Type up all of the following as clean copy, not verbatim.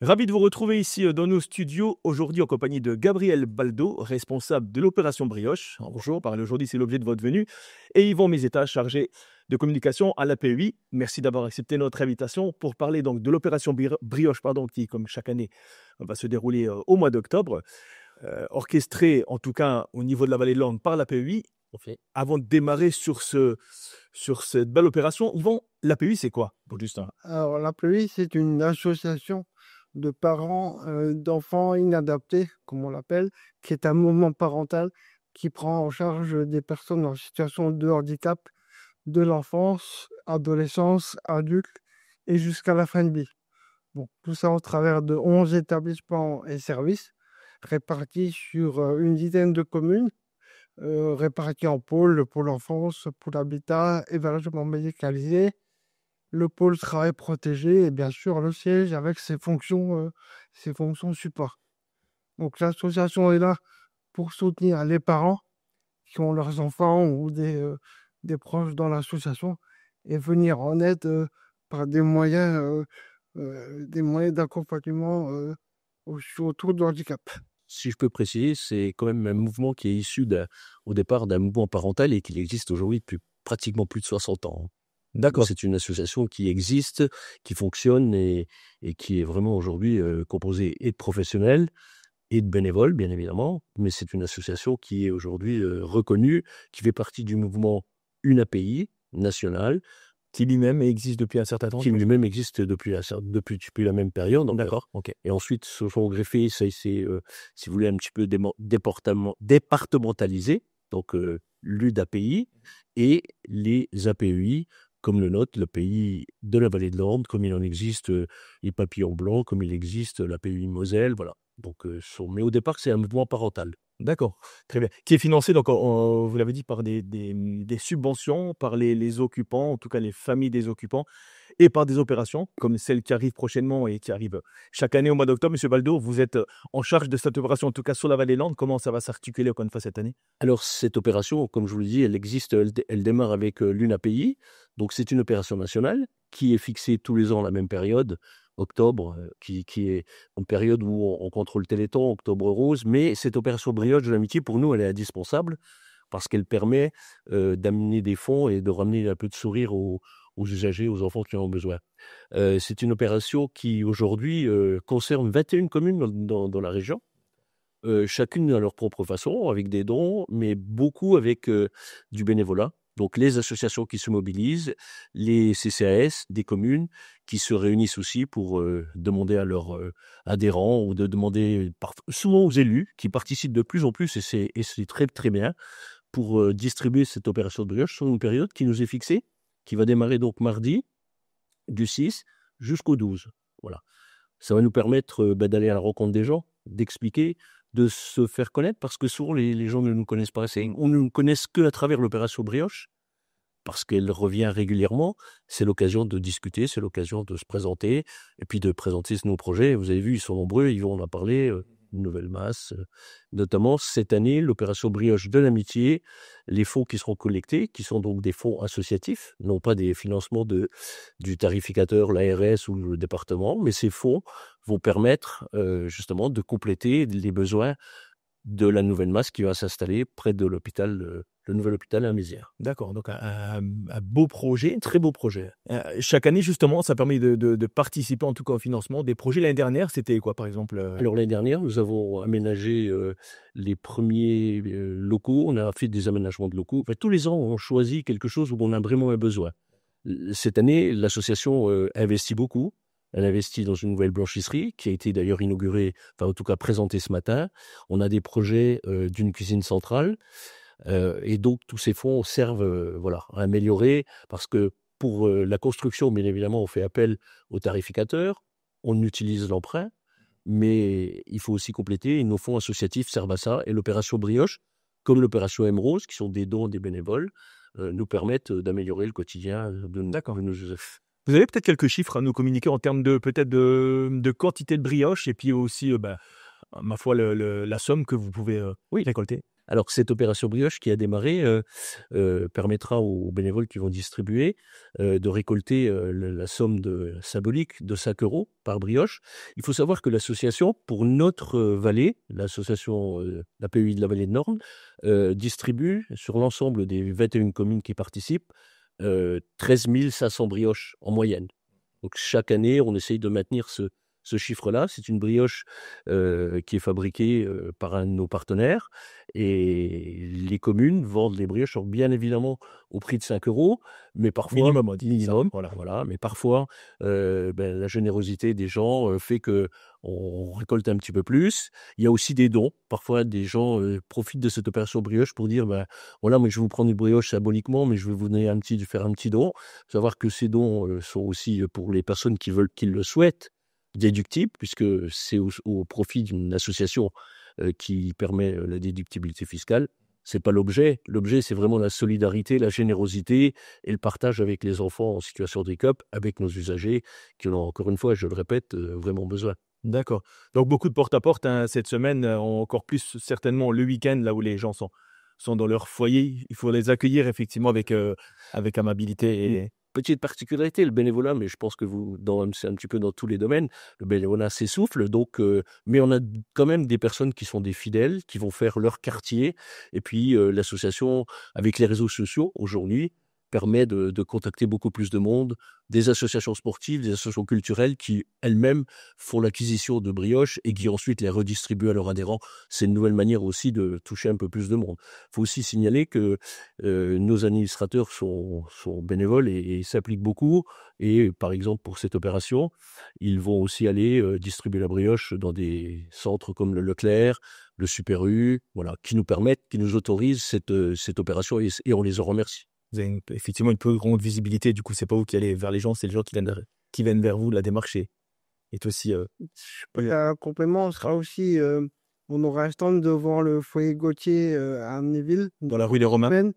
Ravi de vous retrouver ici dans nos studios, aujourd'hui en compagnie de Gabriel Baldo, responsable de l'opération Brioche. Bonjour, parler aujourd'hui, c'est l'objet de votre venue. Et Yvon Mézeta, chargé de communication à l'APEI. Merci d'avoir accepté notre invitation pour parler donc de l'opération Brioche, qui, comme chaque année, va se dérouler au mois d'octobre, orchestrée en tout cas au niveau de la vallée de l'Orne par l'APEI. Avant de démarrer sur cette belle opération, Yvon, l'APEI, c'est quoi pour Justin? Alors, l'APEI, c'est une association de parents d'enfants inadaptés, comme on l'appelle, qui est un mouvement parental qui prend en charge des personnes en situation de handicap de l'enfance, adolescence, adulte et jusqu'à la fin de vie. Bon, tout ça au travers de 11 établissements et services répartis sur une dizaine de communes, répartis en pôles, le pôle enfance, pôle habitat, hébergement médicalisé, le pôle travail protégé et bien sûr le siège avec ses fonctions support. Donc l'association est là pour soutenir les parents qui ont leurs enfants ou des proches dans l'association et venir en aide par des moyens d'accompagnement autour du handicap. Si je peux préciser, c'est quand même un mouvement qui est issu au départ d'un mouvement parental et qui existe aujourd'hui depuis pratiquement plus de 60 ans. D'accord. C'est une association qui existe, qui fonctionne et qui est vraiment aujourd'hui composée et de professionnels et de bénévoles, bien évidemment. Mais c'est une association qui est aujourd'hui reconnue, qui fait partie du mouvement UNAPI national, Qui lui-même existe depuis un certain temps. qui lui-même existe depuis la même période. Donc, D'accord, ok. et ensuite se sont greffés, ça c'est, si vous voulez, un petit peu départementalisé, donc l'UDAPI et les APEI, comme le nôtre, le pays de la vallée de l'Orne, comme il en existe les papillons blancs, comme il existe l'APEI Moselle, voilà. Donc, mais au départ, c'est un mouvement parental. D'accord, très bien. Qui est financé, donc, vous l'avez dit, par des subventions, par les occupants, en tout cas les familles des occupants, et par des opérations, comme celle qui arrive prochainement et qui arrive chaque année au mois d'octobre. Monsieur Baldo, vous êtes en charge de cette opération, en tout cas sur la vallée de l'Orne. Comment ça va s'articuler encore une fois cette année? Alors, cette opération, comme je vous l'ai dit, elle existe, elle démarre avec l'UNAPI. Donc, c'est une opération nationale qui est fixée tous les ans à la même période, octobre, qui est une période où on contrôle le Téléthon, Octobre Rose. Mais cette opération Brioche de l'Amitié, pour nous, elle est indispensable parce qu'elle permet d'amener des fonds et de ramener un peu de sourire aux usagers, aux enfants qui en ont besoin. C'est une opération qui, aujourd'hui, concerne 21 communes dans la région. Chacune à leur propre façon, avec des dons, mais beaucoup avec du bénévolat. Donc les associations qui se mobilisent, les CCAS des communes qui se réunissent aussi pour demander à leurs adhérents ou de demander souvent aux élus qui participent de plus en plus, et c'est très très bien, pour distribuer cette opération de brioche sur une période qui nous est fixée, qui va démarrer donc mardi du 6 jusqu'au 12. Voilà. Ça va nous permettre d'aller à la rencontre des gens, d'expliquer, de se faire connaître, parce que souvent les gens ne nous connaissent pas. On ne nous connaît qu'à travers l'opération Brioche, parce qu'elle revient régulièrement. C'est l'occasion de discuter, c'est l'occasion de se présenter, et puis de présenter nos projets. Vous avez vu, ils sont nombreux, ils vont en parler, une nouvelle masse. Notamment cette année, l'opération Brioche de l'Amitié, les fonds qui seront collectés, qui sont donc des fonds associatifs, non pas des financements du tarificateur, l'ARS ou le département, mais ces fonds vont permettre justement de compléter les besoins de la nouvelle masse qui va s'installer près de l'hôpital, le nouvel hôpital à Mézières. D'accord, donc un beau projet, un très beau projet. Chaque année, justement, ça permet de participer en tout cas au financement des projets. L'année dernière, c'était quoi, par exemple? Alors l'année dernière, nous avons aménagé les premiers locaux, on a fait des aménagements de locaux. Enfin, tous les ans, on choisit quelque chose où on a vraiment un besoin. Cette année, l'association investit beaucoup. Elle investit dans une nouvelle blanchisserie qui a été d'ailleurs inaugurée, enfin en tout cas présentée ce matin. On a des projets d'une cuisine centrale et donc tous ces fonds servent voilà, à améliorer, parce que pour la construction, bien évidemment, on fait appel au tarificateur, on utilise l'emprunt, mais il faut aussi compléter, et nos fonds associatifs servent à ça, et l'opération Brioche, comme l'opération Emeraude, qui sont des dons des bénévoles, nous permettent d'améliorer le quotidien de nos usagers. Vous avez peut-être quelques chiffres à nous communiquer en termes de quantité de brioche et puis aussi, ma foi, la somme que vous pouvez récolter? Alors, cette opération brioche qui a démarré permettra aux bénévoles qui vont distribuer de récolter la somme symbolique de 5 € par brioche. Il faut savoir que l'association, pour notre vallée, l'association l'APEI de la vallée de Norne, distribue sur l'ensemble des 21 communes qui participent 13 500 brioches en moyenne. Donc chaque année, on essaye de maintenir ce chiffre-là. C'est une brioche qui est fabriquée par un de nos partenaires et les communes vendent les brioches, bien évidemment au prix de 5 €, mais parfois Minimum, on dit minimum. voilà, mais parfois la générosité des gens fait que on récolte un petit peu plus. Il y a aussi des dons. Parfois, des gens profitent de cette opération brioche pour dire voilà, moi je vais vous prendre une brioche symboliquement, mais je vais vous donner faire un petit don. Savoir que ces dons sont aussi pour les personnes qui le souhaitent déductibles, puisque c'est au profit d'une association qui permet la déductibilité fiscale. C'est pas l'objet. L'objet, c'est vraiment la solidarité, la générosité et le partage avec les enfants en situation de handicap, avec nos usagers qui en ont, encore une fois, je le répète, vraiment besoin. D'accord. Donc beaucoup de porte-à-porte cette semaine, encore plus certainement le week-end, là où les gens sont dans leur foyer. Il faut les accueillir effectivement avec amabilité. Et... Petite particularité, le bénévolat, mais je pense que c'est un petit peu dans tous les domaines, le bénévolat s'essouffle, donc, mais on a quand même des personnes qui sont des fidèles, qui vont faire leur quartier, et puis l'association, avec les réseaux sociaux, aujourd'hui, permet de contacter beaucoup plus de monde, des associations sportives, des associations culturelles qui elles-mêmes font l'acquisition de brioches et qui ensuite les redistribuent à leurs adhérents. C'est une nouvelle manière aussi de toucher un peu plus de monde. Il faut aussi signaler que nos administrateurs sont bénévoles et s'appliquent beaucoup. Et par exemple, pour cette opération, ils vont aussi aller distribuer la brioche dans des centres comme le Leclerc, le Super U, voilà, qui nous autorisent cette opération et on les en remercie. Vous avez effectivement une plus grande visibilité. Du coup, c'est pas vous qui allez vers les gens, c'est les gens qui viennent vers vous. La démarche est aussi... Un complément, on sera aussi... on aura un stand devant le foyer Gauthier à Amnéville. Dans la rue des Romains.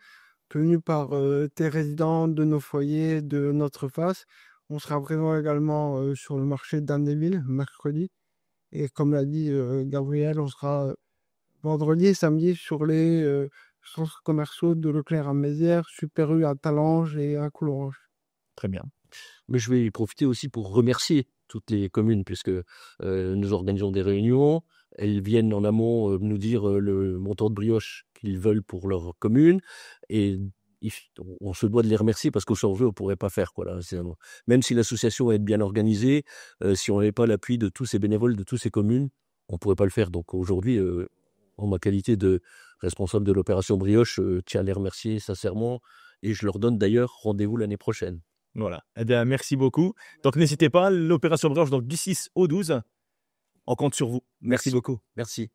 Tenu par des résidents de nos foyers de notre face. On sera présent également sur le marché d'Amnéville, mercredi. Et comme l'a dit Gabriel, on sera vendredi et samedi sur les centres commerciaux de Leclerc à Mézières, Super U à Talange et à Coulanges. Très bien. Mais je vais profiter aussi pour remercier toutes les communes, puisque nous organisons des réunions. Elles viennent en amont nous dire le montant de brioche qu'ils veulent pour leur commune. Et on se doit de les remercier parce qu'au sans eux, on ne pourrait pas faire. Quoi, là. Même si l'association est bien organisée, si on n'avait pas l'appui de tous ces bénévoles, de toutes ces communes, on ne pourrait pas le faire. Donc aujourd'hui, en ma qualité de responsable de l'opération brioche, je tiens à les remercier sincèrement. Et je leur donne d'ailleurs rendez-vous l'année prochaine. Voilà. Eh bien, merci beaucoup. Donc, n'hésitez pas, l'opération brioche, donc du 6 au 12, on compte sur vous. Merci beaucoup. Merci.